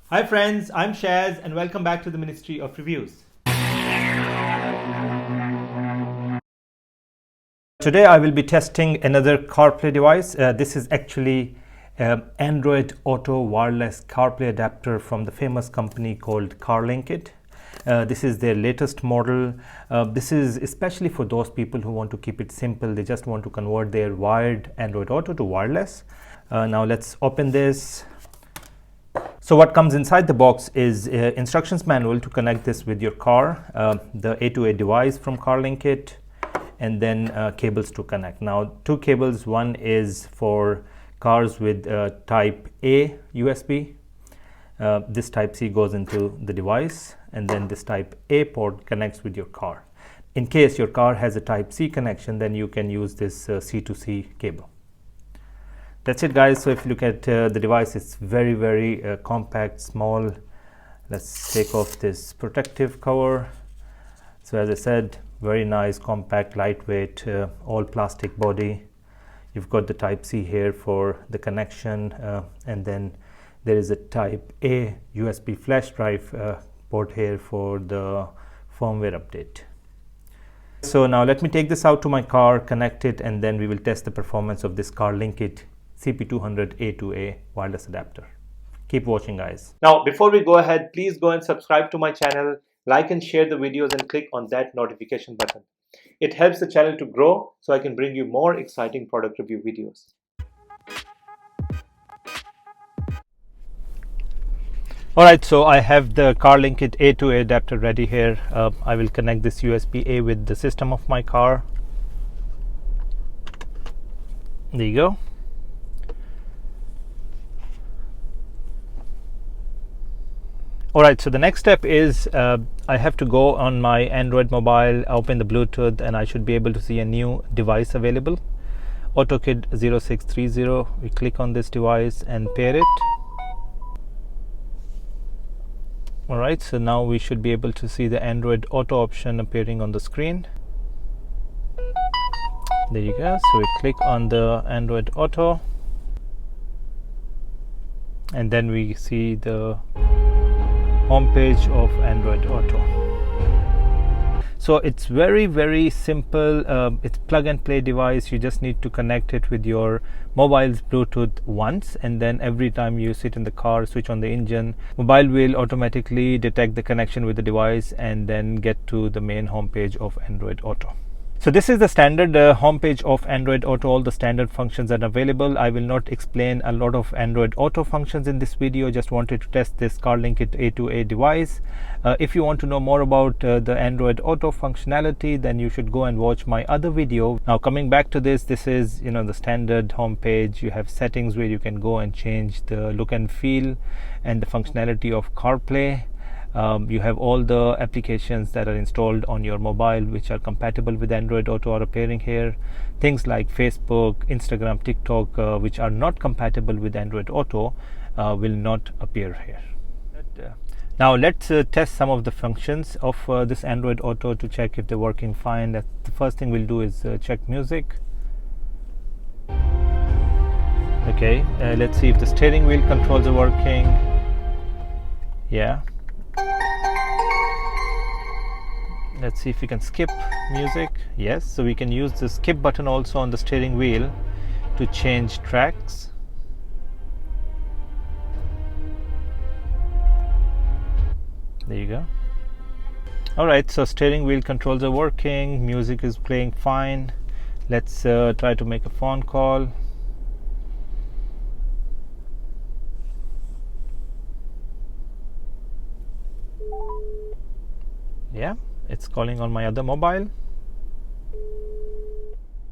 Hi friends, I'm Shaz and welcome back to the Ministry of Reviews. Today I will be testing another CarPlay device. This is actually Android Auto wireless CarPlay adapter from the famous company called Carlinkit. This is their latest model. This is especially for those people who want to keep it simple. They just want to convert their wired Android Auto to wireless. Now let's open this. So what comes inside the box is instructions manual to connect this with your car, the A2A device from Carlinkit, and then cables to connect. Now two cables, one is for cars with type A USB. This type C goes into the device, and then this type A port connects with your car. In case your car has a type C connection, then you can use this C2C cable. That's it guys. So if you look at the device, it's very compact, small. Let's take off this protective cover. So as I said, very nice, compact, lightweight, all plastic body. You've got the type C here for the connection, and then there is a type A USB flash drive port here for the firmware update. So now let me take this out to my car, connect it, and then we will test the performance of this Carlinkit CP200 A2A wireless adapter. Keep watching guys. Now before we go ahead, please go and subscribe to my channel, like and share the videos, and click on that notification button. It helps the channel to grow so I can bring you more exciting product review videos. Alright, so I have the Carlinkit A2A adapter ready here. I will connect this USB-A with the system of my car. There you go. Alright, so the next step is I have to go on my Android mobile, open the Bluetooth, and I should be able to see a new device available. AutoKit 0630. We click on this device and pair it. Alright, so now we should be able to see the Android Auto option appearing on the screen. There you go. So we click on the Android Auto, and then we see the home page of Android Auto. So it's very simple. It's plug and play device. You just need to connect it with your mobile's Bluetooth once, and then every time you sit in the car, switch on the engine, mobile will automatically detect the connection with the device and then get to the main home page of Android Auto. So this is the standard homepage of Android Auto, all the standard functions are available. I will not explain a lot of Android Auto functions in this video, just wanted to test this Carlinkit A2A device. If you want to know more about the Android Auto functionality, then you should go and watch my other video. Now coming back to this is the standard homepage. You have settings where you can go and change the look and feel and the functionality of CarPlay. You have all the applications that are installed on your mobile which are compatible with Android Auto are appearing here. Things like Facebook, Instagram, TikTok, which are not compatible with Android Auto, will not appear here. Now let's test some of the functions of this Android Auto to check if they're working fine. The first thing we'll do is check music. Okay, let's see if the steering wheel controls are working. Yeah. Let's see if we can skip music. Yes, so we can use the skip button also on the steering wheel to change tracks. There you go. Alright, so steering wheel controls are working, music is playing fine. Let's try to make a phone call. Yeah, it's calling on my other mobile.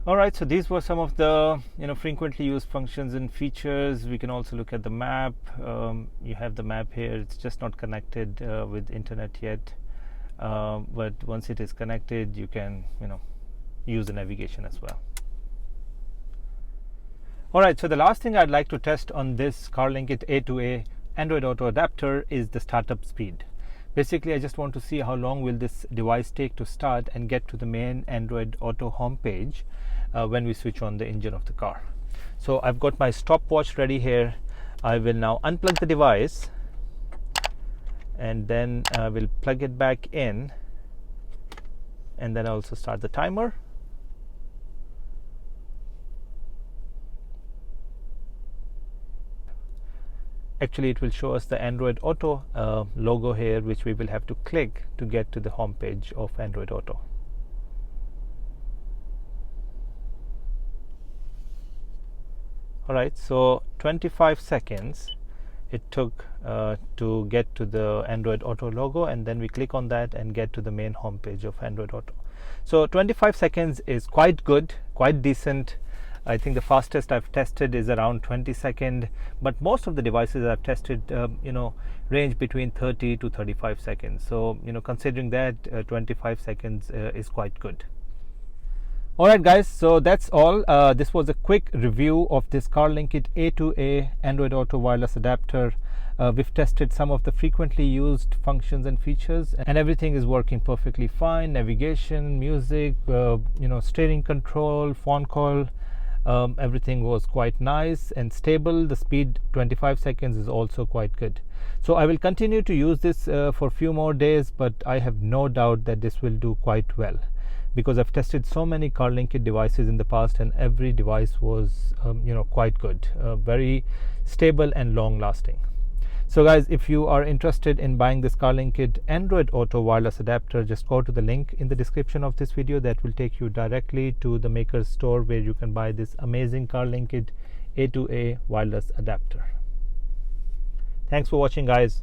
Alright, so these were some of the frequently used functions and features. We can also look at the map. You have the map here. It's just not connected with internet yet, but once it is connected, you can use the navigation as well. Alright, so the last thing I'd like to test on this Carlinkit A2A Android Auto adapter is the startup speed. Basically, I just want to see how long will this device take to start and get to the main Android Auto homepage when we switch on the engine of the car. So I've got my stopwatch ready here. I will now unplug the device and then we'll plug it back in, and then also start the timer. Actually, it will show us the Android Auto logo here, which we will have to click to get to the home page of Android Auto. Alright, so 25 seconds it took to get to the Android Auto logo, and then we click on that and get to the main home page of Android Auto. So 25 seconds is quite good, quite decent. I think the fastest I've tested is around 20 seconds, but most of the devices I've tested range between 30 to 35 seconds. So considering that, 25 seconds is quite good. Alright guys, so that's all. This was a quick review of this Carlinkit A2A Android Auto wireless adapter. We've tested some of the frequently used functions and features, and everything is working perfectly fine. Navigation, music, steering control, phone call, everything was quite nice and stable. The speed 25 seconds is also quite good. So I will continue to use this for a few more days, but I have no doubt that this will do quite well, because I've tested so many Carlinkit devices in the past, and every device was quite good, very stable and long lasting. So guys, if you are interested in buying this Carlinkit Android Auto wireless adapter, just go to the link in the description of this video. That will take you directly to the maker's store, where you can buy this amazing Carlinkit A2A wireless adapter. Thanks for watching guys.